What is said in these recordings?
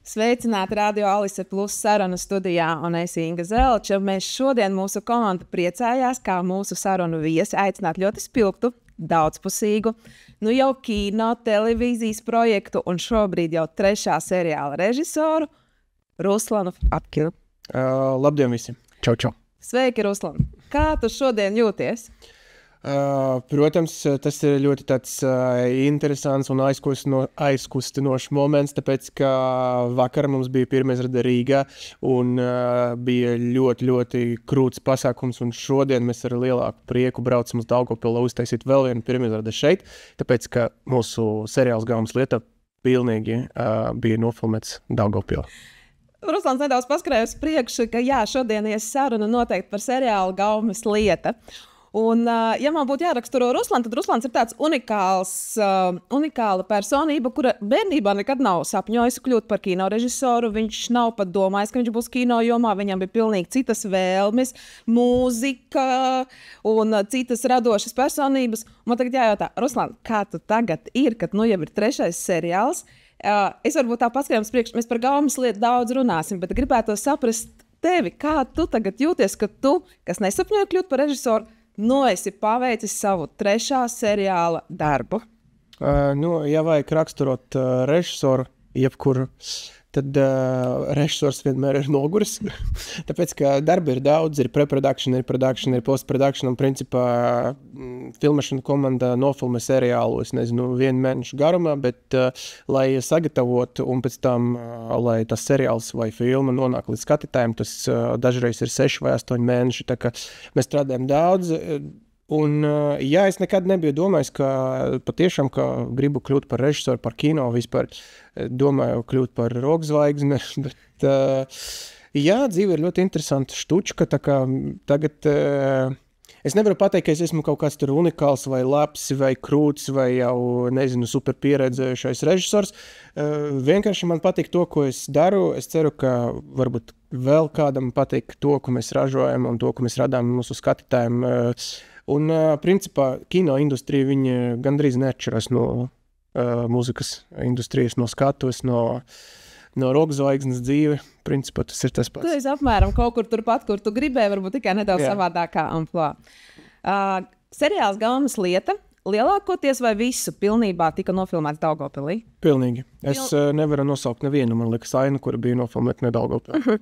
Sveicināti Radio Alise Plus sarunu studijā, un es Inga Zelča. Mēs šodien mūsu komanda priecājās, kā mūsu sarunu viesi aicināt ļoti spilgtu, daudzpusīgu, nu jau kino, televīzijas projektu un šobrīd jau 3. seriāla režisoru Ruslanu Apkilu. Labdien visiem! Čau, čau! Sveiki, Ruslan! Kā tu šodien jūties? Protams, tas ir ļoti tāds interesants un aizkustinošs moments, tāpēc, ka vakar mums bija pirmizrāde Rīgā un bija ļoti, ļoti krūts pasākums, un šodien mēs ar lielāku prieku braucam uz Daugavpilu uztaisīt vēl vienu pirmizrādi šeit, tāpēc, ka mūsu seriāls Gaumas lieta pilnīgi bija nofilmēts Daugavpilā. Ruslans nedaudz paskrēja uz priekšu, ka jā, šodien ies saruna noteikti par seriālu Gaumas lieta. Un, ja man būtu jāraksturo Ruslans, tad Ruslans ir tāds unikāla personība, kura bērnībā nekad nav sapņojusi kļūt par kinorežisoru. Viņš nav pat domājis, ka viņš būs kino jomā. Viņam bija pilnīgi citas vēlmes, mūzika un citas radošas personības. Man tagad jājautā, Ruslan, kā tu tagad ir, kad nu jau ir 3. seriāls? Es varbūt tā paskrējums priekš, mēs par Gaumas lietu daudz runāsim, bet gribētu saprast tevi, kā tu tagad jūties, ka tu, kas nesapņoja kļūt par režisoru, esi paveicis savu 3. seriāla darbu? Ja vajag raksturot režisoru, jebkuru, tad režisors vienmēr ir noguris. Tāpēc, ka darba ir daudz, ir pre-production, ir production, ir post-production, un principā filmēšana komanda nofilmē seriālu, es nezinu, 1 mēnešu garumā, bet lai sagatavotu un pēc tam, lai tas seriāls vai filma nonāk līdz skatītājiem, tas dažreiz ir 6 vai 8 mēneši, tā kā mēs strādājam daudz. Un, jā, es nekad nebiju domājis, ka patiešām, ka gribu kļūt par režisoru, par kino, vispār domāju kļūt par rokzvaigzni, bet jā, dzīve ir ļoti interesanta štučka, tā kā tagad es nevaru pateikt, ka es esmu kaut kāds tur unikāls vai labs vai krūts vai jau, nezinu, super pieredzējušais režisors. Vienkārši man patīk to, ko es daru. Es ceru, ka varbūt vēl kādam patīk to, ko mēs ražojam un to, ko mēs radām mūsu skatītājiem. Un, principā, kino industrija, viņa gandrīz neatšķiras no mūzikas industrijas, no skatuves, no rokzvaigznes dzīve. Principā, tas ir tas pats. Tu esi apmēram kaut kur turpat, kur tu gribēji, varbūt tikai nedaudz savādākā amplitūdā. Seriāls Gaumas lieta lielākoties vai visu pilnībā tika nofilmēts Daugavpilī? Pilnīgi. Es nevaru nosaukt nevienu, man liekas, ainu, kura bija nofilmēta ne Daugavpilī.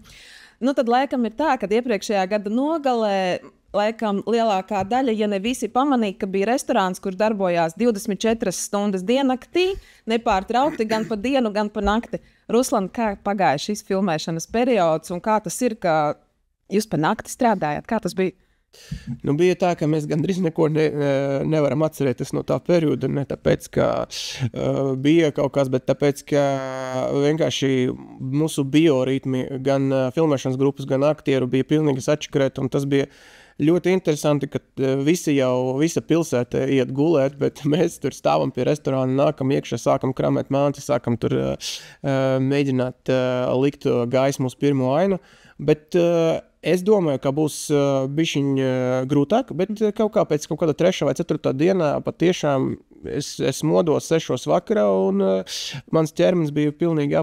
Nu, tad laikam ir tā, ka iepriekšējā gada nogalē laikam lielākā daļa, ja ne visi pamanīja, ka bija restorāns, kur darbojās 24 stundas diennaktī, nepārtraukti gan pa dienu, gan pa nakti. Ruslan, kā pagāja šis filmēšanas periods un kā tas ir, ka jūs pa nakti strādājat? Kā tas bija? Nu, bija tā, ka mēs gandrīz neko nevaram atcerēties no tā perioda, ne tāpēc, ka bija kaut kas, bet tāpēc, ka vienkārši mūsu bioritmi, gan filmēšanas grupas, gan aktieru bija pilnīgi atšķirēti, un tas bija ļoti interesanti, ka visa pilsēta iet gulēt, bet mēs tur stāvam pie restorāna, nākam iekšā, sākam kramēt manti, sākam tur mēģināt likt gaismu uz pirmo ainu, bet es domāju, ka būs bišķiņ grūtāk, bet pēc kaut kāda 3. vai 4. dienā patiešām es modos 6 vakarā un mans ķermenis bija pilnīgi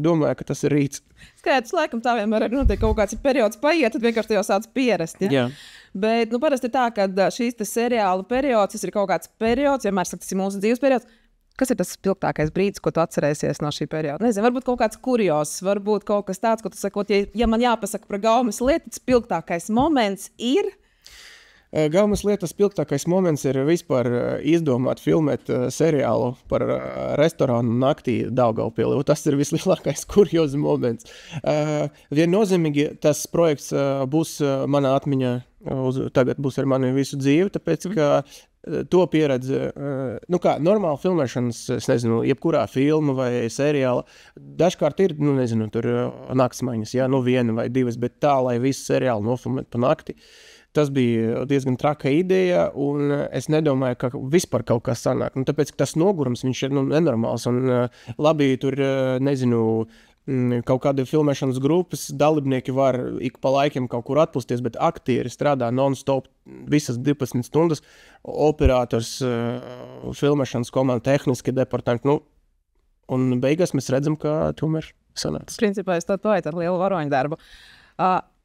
domāju, ka tas ir rīts. Skaidrs, laikam tā vienmēr ir notiek kaut kāds periods paiet, tad vienkārši jau sāc pierast, ja? Jā. Bet, parasti ir tā, ka šīs seriāla periods, tas ir kaut kāds periods, vienmēr saka, tas ir mūsu dzīves periods. Kas ir tas spilgtākais brīdis, ko tu atcerēsies no šī perioda? Nezinu, varbūt kaut kāds kurios, varbūt kaut kas tāds, ko tu sakot, ja man jāpasaka par Gaumas lietu, spilgtākais moments ir? Gaumas lietas spilgtākais moments ir vispār izdomāt filmēt seriālu par restorānu naktī Daugavpilī. Tas ir vislielākais kurioza moments. Viennozīmīgi tas projekts būs manā atmiņā, tagad būs ar mani visu dzīvi, tāpēc, ka to pieredzi, normāla filmēšanas, es nezinu, jebkurā filma vai seriāla, dažkārt ir, tur naktsmaiņas, 1 vai 2, bet tā, lai visu seriālu nofilmēt pa nakti, tas bija diezgan traka ideja, un es nedomāju, ka vispār kaut kas sanāk. Tāpēc, ka tas nogurums, viņš ir nenormāls, un labi tur, kaut kādi filmēšanas grupas dalībnieki var ik pa laikiem kaut kur atpūsties, bet aktieri strādā non-stop visas 12 stundas, operators, filmēšanas komanda, tehniski departamenti, un beigās mēs redzam, ka tomēr sanāca. Principā es to teicu ar lielu varoņu darbu.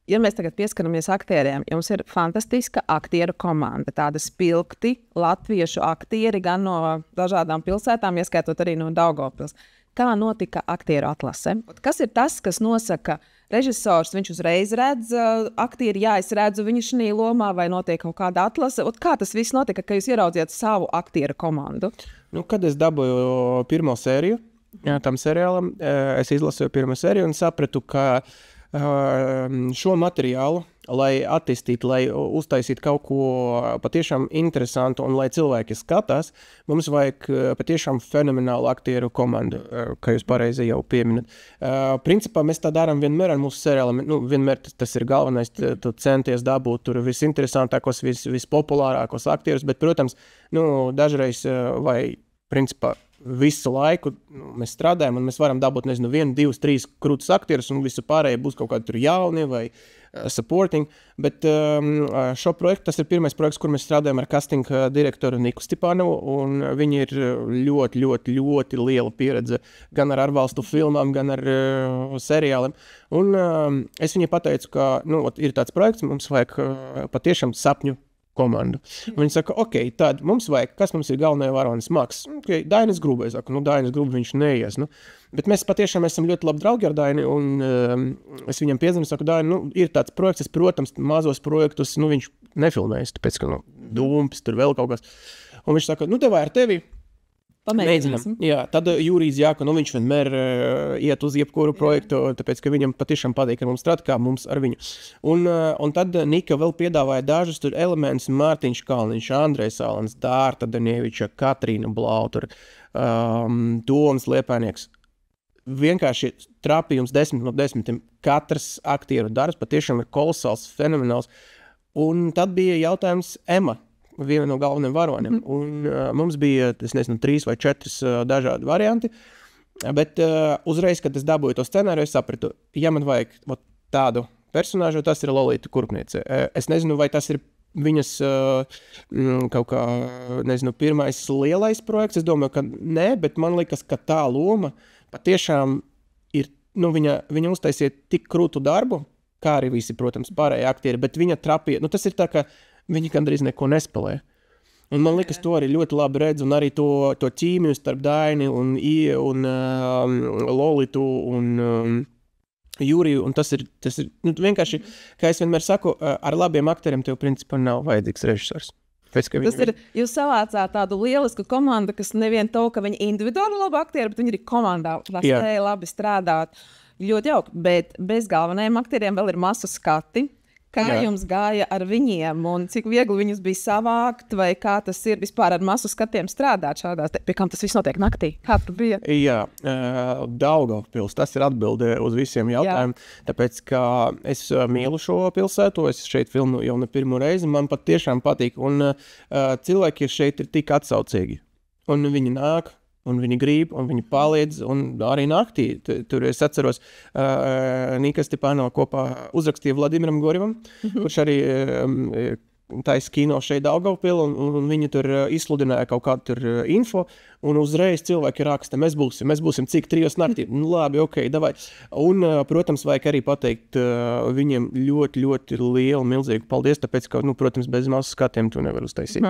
Ja mēs tagad pieskaramies aktieriem, jums ir fantastiska aktieru komanda, tāda spilgti latviešu aktieri gan no dažādām pilsētām, ieskaitot arī no Daugavpils. Kā notika aktieru atlase? Kas ir tas, kas nosaka režisors, viņš uzreiz redz aktieri, jā, es redzu viņu šī lomā, vai notiek kaut kāda atlase? Kā tas viss notika, ka jūs ieraudzījāt savu aktieru komandu? Kad es dabūju pirmo sēriju tam seriālam, es izlasīju pirmo sēriju un sapratu, ka šo materiālu, lai attīstītu, lai uztaisītu kaut ko patiešām interesantu un lai cilvēki skatās, mums vajag patiešām fenomenālu aktieru komandu, kā jūs pareizi jau pieminat. Principā mēs tā darām vienmēr ar mūsu seriāliem. Vienmēr tas ir galvenais, tu centies dabūt tur visinteresantākos, vispopulārākos aktierus, bet, protams, dažreiz vai principā visu laiku mēs strādājam, un mēs varam dabūt, 1, 2, 3 krūtus aktierus, un visu pārējie būs kaut kādi tur jauni vai supporting. Bet šo projektu, tas ir pirmais projekts, kur mēs strādājam ar casting direktoru Niku Stipanovu, un viņi ir ļoti, ļoti, ļoti liela pieredze gan ar ārvalstu filmām, gan ar seriāliem. Un es viņai pateicu, ka ir tāds projekts, mums vajag patiešām sapņu komandu. Viņi saka, ok, tad mums vajag, kas mums ir galvenajā varonis Maks? Okay, Dainis Gruba, es saku, Dainis Gruba viņš neies. Bet mēs patiešām esam ļoti labi draugi ar Daini, un es viņam piezvanu, saku, Daini, ir tāds projekts, es, protams, mazos projektus, viņš nefilmējas, tāpēc, ka Dūmpis, tur vēl kaut kas. Un viņš saka, tev ar tevi mēģinām. Jā, tad Jūrijs Jāka, viņš vienmēr iet uz jebkuru projektu, tāpēc, ka viņam patiešām patīk ar mums strādāt, kā mums ar viņu. Un tad Nika vēl piedāvāja dažus tur elementus, Mārtiņš Kalniņš, Andrejs Alans, Dārta Danieviča, Katrīna Blautur, Toms Liepānieks. Vienkārši trāpījums 10 no 10. Katrs aktieru darbs patiešām ir kolosāls, fenomenāls. Un tad bija jautājums Ema, viena no galvenajiem varoniem. Un mums bija, 3 vai 4 dažādi varianti, bet uzreiz, kad es dabūju to scenāriju, es sapratu, ja man vajag tādu personāžu, tas ir Lolita Kurpniece. Es nezinu, vai tas ir viņas kaut kā, pirmais lielais projekts, es domāju, ka nē, bet man liekas, ka tā loma patiešām ir, viņa uztaisīja tik krūtu darbu, kā arī visi, protams, pārējie aktieri, bet viņa trapīja, tas ir tā, ka viņi gandrīz neko nespēlē. Un man liekas, to arī ļoti labi redz, un arī to ķīmiju starp Daini un Lolitu un Jūriju, un tas ir vienkārši, kā es vienmēr saku, ar labiem aktieriem tev principā nav vajadzīgs režisors. Jūs savācāt tādu lielisku komandu, kas nevien to, ka viņi individuāli labi aktieri, bet viņi arī komandā spēja labi strādāt. Ļoti jauki, bet bez galvenajiem aktieriem vēl ir masu skati. Kā jums gāja ar viņiem un cik viegli viņus bija savākt, vai kā tas ir vispār ar masu skatiem strādāt šādās, pie kam tas viss notiek naktī? Kā tur bija? Jā, Daugavpils, tas ir atbilde uz visiem jautājumiem, tāpēc, ka es mīlu šo pilsētu, es šeit filmu jau ne pirmo reizi, man pat tiešām patīk, un cilvēki šeit ir tik atsaucīgi, un viņi nāk, un viņi grib, un viņi palīdz, un arī naktī. Tur es atceros, Nika Stipānova kopā uzrakstīja Vladimiram Gorivam, kurš arī taisa kino šeit Daugavpilī, un viņi tur izsludināja kaut kādu tur info, un uzreiz cilvēki raksta, mēs būsim cik 3 naktī. Labi, ok, davai. Un, protams, vajag arī pateikt viņiem ļoti, ļoti lielu, milzīgu paldies, tāpēc, ka, protams, bez masu skatiem tu nevar uztaisīt.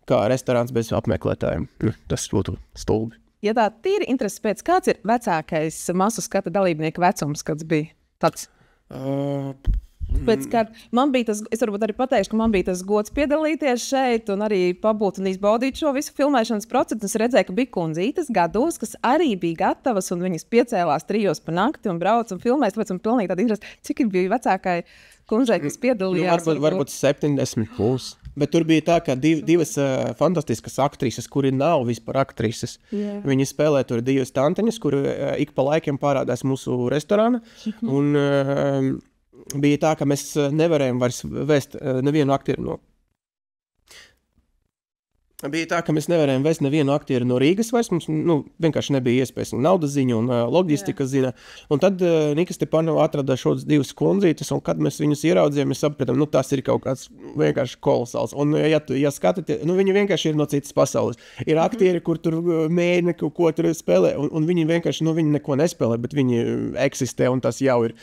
Kā restorāns bez apmeklētājiem. Tas būtu stulbi. Ja tā tīri interesi pēc, kāds ir vecākais masu skata dalībnieku vecums, kāds bija tāds? Pēc, man bija tas, es varbūt arī pateikšu, ka man bija tas gods piedalīties šeit un arī pabūt un izbaudīt šo visu filmēšanas procesu. Es redzēju, ka bija kundzītes gados, kas arī bija gatavas un viņas piecēlās 3 pa nakti un brauc un filmēs, tāpēc man pilnīgi tāda interesi, cik bija vecākai kundzei, kas piedalījās. Varbūt 70 plus. Bet tur bija tā, ka divas fantastiskas aktrises, kuri nav vispār aktrises. Yeah. Viņi spēlē tur 2 tanteņas, kuri ik pa laikiem parādās mūsu restorāna. Un bija tā, ka mēs nevarējām vairs vēst nevienu aktieru no. Bija tā, ka mēs nevarējām vest nevienu aktieru no Rīgas vairs. Mums vienkārši nebija iespējas naudas ziņa un loģistikas ziņa. Un tad Nika Stepanova atrada šos divus kundzītes, un kad mēs viņus ieraudzījām, mēs sapratām, tas ir kaut kāds vienkārši kolosāls. Un, ja skatāties, viņi vienkārši ir no citas pasaules. Ir aktieri, kur tur mēģina kaut ko tur spēlē, un viņi vienkārši, viņi neko nespēlē, bet viņi eksistē, un tas jau ir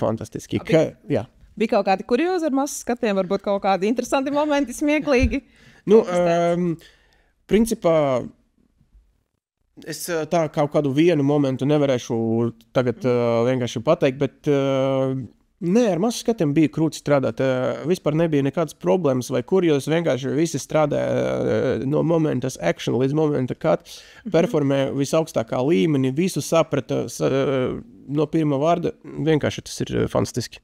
fantastiski. Bija kaut kādi kuriozi ar masu skatiem, varbūt kaut kādi interesanti momenti, smieklīgi? Principā es tā kaut kādu vienu momentu nevarēšu tagad vienkārši pateikt, bet nē, ar masu skatiem bija krūti strādāt. Vispār nebija nekādas problēmas vai kurjos, vienkārši visi strādāja no momentas action līdz momenta, kad performē visaugstākā līmenī, visu saprata no pirmā vārda. Vienkārši tas ir fantastiski.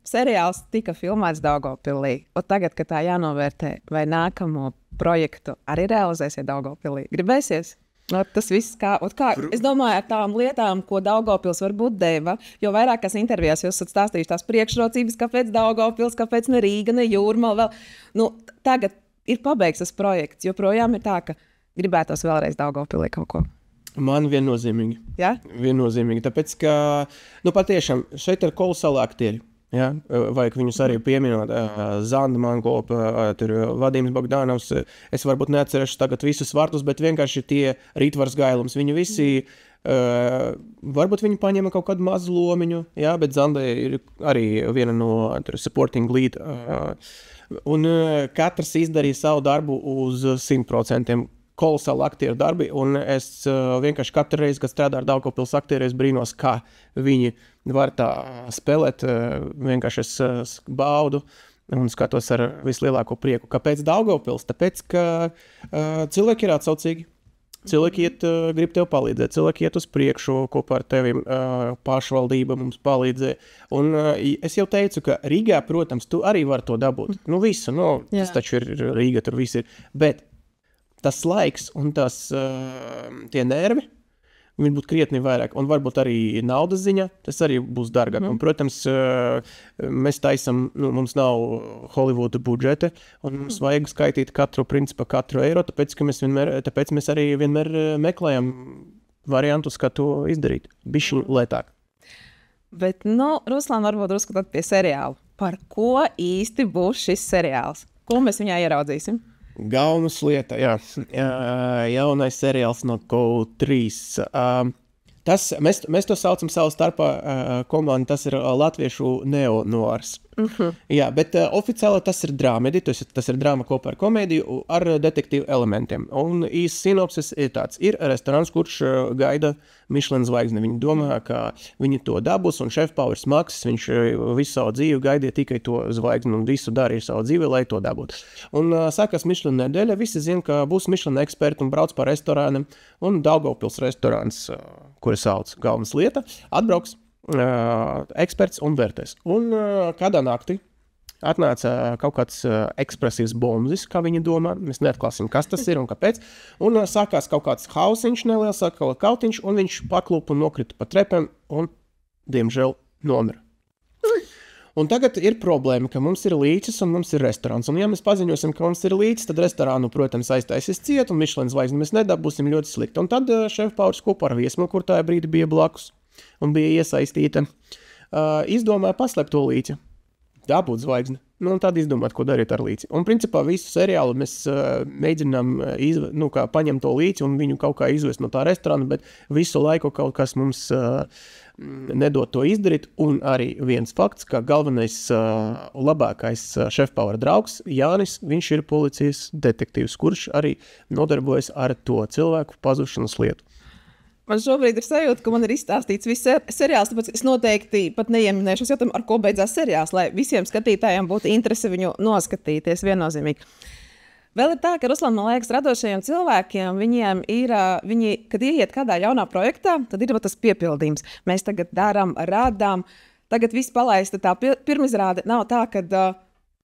Seriāls tika filmēts Daugavpilī, un tagad, kad tā jānovērtē, vai nākamo projektu arī realizēsiet Daugavpilī, gribēsies? Tas viss es domāju, ar tām lietām, ko Daugavpils varbūt deva, jo vairākās intervijās jūs esat stāstījuši tās priekšrocības, kāpēc Daugavpils, kāpēc ne Rīga, ne Jūrmala vēl. Tagad ir pabeigts tas projekts, joprojām ir tā, ka gribētos vēlreiz Daugavpilī kaut ko. Man viennozīmīgi. Ja? Viennozīmīgi, tāpēc, ka, patiešām, šeit ir kolosāli aktieri. Ja? Vajag viņus arī pieminot. Zanda Mankopa, Vadims Bogdanovs. Es varbūt neatcerēšu tagad visus vārtus, bet vienkārši tie Rītvars Gailums. Viņi visi, varbūt viņi paņēma kaut kādu mazu lomiņu, ja? Bet Zanda ir arī viena no supporting lead. Un katrs izdarīja savu darbu uz 100%. Kolosāli aktieru darbi, un es vienkārši katru reizi, kad strādāju ar Daugavpils aktieriem, brīnos, kā viņi var tā spēlēt. Vienkārši es baudu un skatos ar vislielāko prieku. Kāpēc Daugavpils? Tāpēc, ka cilvēki ir atsaucīgi. Cilvēki grib tev palīdzēt, cilvēki iet uz priekšu kopā ar tevi, pašvaldība mums palīdzēja. Un es jau teicu, ka Rīgā, protams, tu arī vari to dabūt. Visu, tas taču ir Rīga, tur viss ir. Bet tas laiks un tie nervi, viņi būtu krietni vairāk. Un varbūt arī naudas ziņā, tas arī būs dārgāk. Un, protams, mēs taisam, mums nav Hollywooda budžeta, un mums vajag skaitīt katru eiro, tāpēc mēs arī vienmēr meklējam variantus, kā to izdarīt. Bišķi lētāk. Bet, Ruslan, varbūt uzskatāt pie seriāla. Par ko īsti būs šis seriāls? Ko mēs viņā ieraudzīsim? Gaunas lieta, jā. Jaunais seriāls no Go3. Mēs to saucam savu starpā komandu, tas ir latviešu neo-noars. Jā, bet oficiāli tas ir dramedi, tas ir drama kopā ar komēdiju, ar detektīvu elementiem. Un īsts sinopsis ir tāds. Ir restorāns, kurš gaida Michelin zvaigzni. Viņi domā, ka viņi to dabūs, un šefpauris Maks, viņš visu savu dzīvi gaidīja tikai to zvaigzni un visu darīja savu dzīvi, lai to dabūtu. Un sākās Michelin nedēļa, visi zina, ka būs Michelin eksperti un brauc pa restorāniem, un Daugavpils restorāns, kuri sauc Galvas lieta, atbrauks eksperts un vērtēs. Un kādā naktī atnāca kaut kāds ekspresīvs bombzis, kā viņi domā. Mēs neatklāsim, kas tas ir un kāpēc. Un sākās kaut kāds hausiņš neliels, kautiņš, un viņš paklūpa un nokrita pa trepēm un, diemžēl, nomira. Un tagad ir problēma, ka mums ir līķis un mums ir restorāns. Un ja mēs paziņosim, ka mums ir līķis, tad restorānu, protams, aiztaisīs ciet, un Michelin zvaigzni mēs nedabūsim ļoti slikti. Un tad šefpauris kopā ar Viesmu, kur tajā brīdī bija blakus un bija iesaistīta, izdomāja paslēpt to līķi, dabūt zvaigzni. Un tad izdomāt, ko darīt ar līķi. Un principā visu seriālu mēs mēģinām paņemt to līķi un viņu kaut kā izvest no tā restorāna, bet visu laiku kaut kas mums nedod to izdarīt. Un arī viens fakts, ka galvenais labākais šefpauera draugs Jānis, viņš ir policijas detektīvs, kurš arī nodarbojas ar to cilvēku pazušanas lietu. Man šobrīd ir sajūta, ka man ir izstāstīts viss seriāls, tāpēc es noteikti pat neieminēšu jautājumu, ar ko beidzās seriāls, lai visiem skatītājiem būtu interese viņu noskatīties viennozīmīgi. Vēl ir tā, ka Ruslan, man liekas, radošajiem cilvēkiem, viņiem ir, kad ieiet kādā jaunā projektā, tad ir tas piepildījums. Mēs tagad radām, tagad viss palaista tā pirmizrāde. Nav tā, ka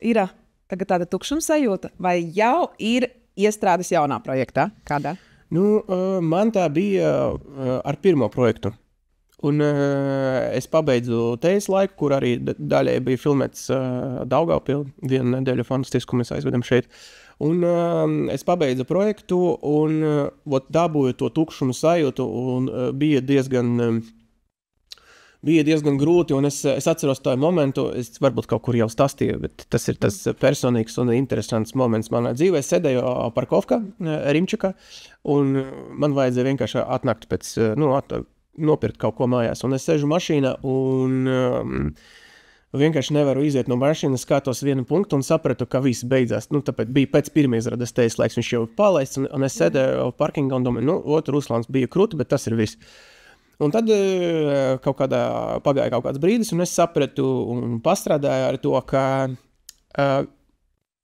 ir tagad tāda tukšuma sajūta, vai jau ir iestrādes jaunā projektā kādā? Man tā bija ar pirmo projektu. Un es pabeidzu teijas laiku, kur arī daļai bija filmēts Daugavpilī. Vienu nedēļu fantastisku mēs aizvedam šeit. Un es pabeidzu projektu un dabūju to tukšumu sajūtu un bija diezgan grūti, un es atceros to momentu, es varbūt kaut kur jau stāstīju, bet tas ir tas personīgs un interesants moments manā dzīvē. Es sēdēju Parkovkā, Rimčikā, un man vajadzēja vienkārši atnākt pēc, nopirkt kaut ko mājās. Un es sēžu mašīnā un vienkārši nevaru iziet no mašīnas, skatos vienu punktu un sapratu, ka viss beidzās. Tāpēc bija pēc pirmizrādes teijas laiks, viņš jau palaists, un es sēdēju parkingā un domāju, Ruslāns bija krūti, bet tas ir viss. Un tad pagāja kaut kāds brīdis, un es sapratu un pastrādāju ar to, ka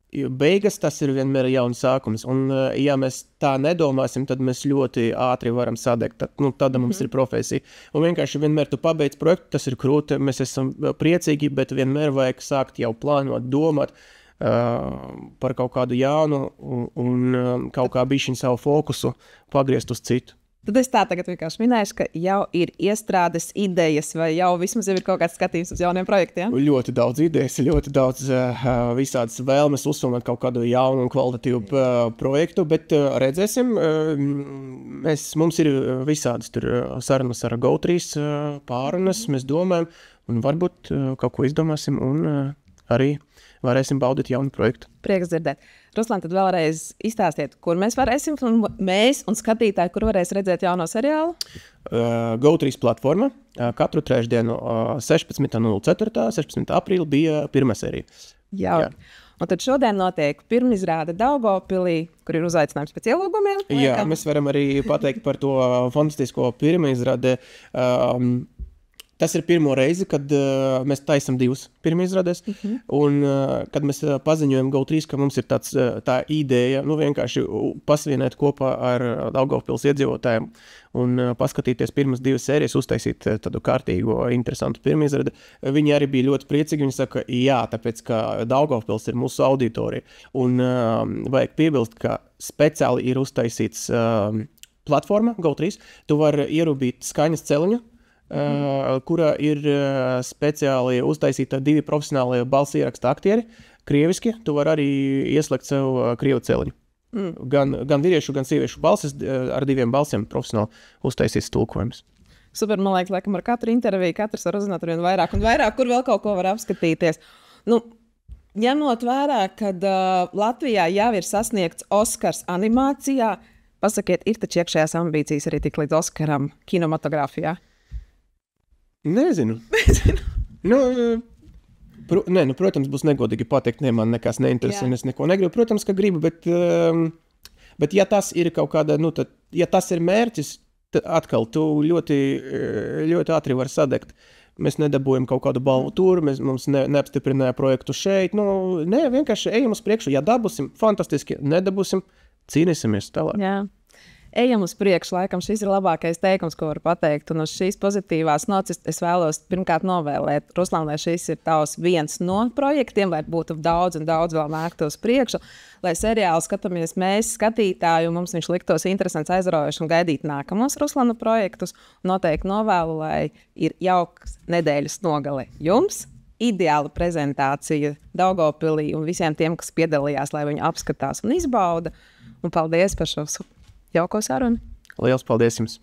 beigas tas ir vienmēr jauns sākums. Un ja mēs tā nedomāsim, tad mēs ļoti ātri varam sadegt. Tāda mums ir profesija. Un vienkārši vienmēr tu pabeidz projektu, tas ir krūti, mēs esam priecīgi, bet vienmēr vajag sākt jau plānot, domāt par kaut kādu jaunu un kaut kā bišķiņ savu fokusu pagriezt uz citu. Tad es tā tagad vienkārši minēšu, ka jau ir iestrādes idejas vai jau vismaz ir kaut kāds skatījums uz jauniem projektiem? Ļoti daudz idejas, ļoti daudz visādas vēlmes uzfilmēt kaut kādu jaunu un kvalitatīvu projektu, bet redzēsim, mums ir visādas tur sarunas ar GO3 pārunas, mēs domājam, un varbūt kaut ko izdomāsim un arī varēsim baudīt jaunu projektu. Prieks dzirdēt. Ruslan, tad vēlreiz izstāstiet, kur mēs varēsim, mēs un skatītāji, kur varēs redzēt jauno seriālu? GO3 platforma. Katru trešdienu 16.04. 16. aprīli bija pirmā sērija. Jā. Un tad šodien notiek pirmizrāde Daugavpilī, kur ir uzaicinājums pēc ielūgumiem? Jā, mēs varam arī pateikt par to fantastisko pirmizrādi. Tas ir pirmo reizi, kad mēs taisam divas pirmizrādes, un kad mēs paziņojam GO3, ka mums ir tā ideja, vienkārši pasvienēt kopā ar Daugavpils iedzīvotājiem un paskatīties pirmas divas sērijas, uztaisīt tādu kārtīgo, interesantu pirmizrādi. Viņi arī bija ļoti priecīgi, viņi saka, jā, tāpēc, ka Daugavpils ir mūsu auditorija, un vajag piebilst, ka speciāli ir uztaisīts platforma GO3, tu vari ierūbīt skaņas celiņu, kurā ir speciāli uztaisīta divi profesionāli balss ieraksta aktieri, krieviski, tu vari arī ieslēgt sev krievu celiņu. Gan vīriešu, gan sieviešu balsis ar diviem balsiem profesionāli uztaisīts tulkojums. Super, man liekas, laikam ar katru interviju katrs var uzzināt ar vien vairāk un vairāk, kur vēl kaut ko var apskatīties. Ņemot vērā, kad Latvijā jau ir sasniegts Oskars animācijā, pasakiet, ir taču iekšējās ambīcijas arī tik līdz Oskaram kinematogrāfijā? Nezinu. Protams, būs negodīgi pateikt, man nekas neinteresē, es neko negribu. Protams, ka gribu, bet ja tas ir kaut kāda, tad, ja tas ir mērķis, tad atkal tu ļoti, ļoti ātri var sadegt. Mēs nedabūjam kaut kādu balvu tur, mums neapstiprināja projektu šeit. Vienkārši ejam uz priekšu. Ja dabūsim, fantastiski, nedabūsim, cīnīsimies tālāk. Jā. Ejam uz priekšu, laikam šis ir labākais teikums, ko varu pateikt. Un uz šīs pozitīvās nots es vēlos pirmkārt novēlēt, Ruslan, lai šis ir tavs viens no projektiem, lai būtu daudz un daudz vēl nākt uz priekšu, lai seriāli skatāmies mēs, skatītāji, un mums viņš liktos interesants, aizraujoši un gaidīt nākamos Ruslana projektus. Noteikti novēlu, lai ir jauks nedēļas nogale jums, ideāla prezentācija Daugavpilī un visiem tiem, kas piedalījās, lai viņi apskatās un izbauda. Un paldies par šo jauko sarunu. Liels paldies jums!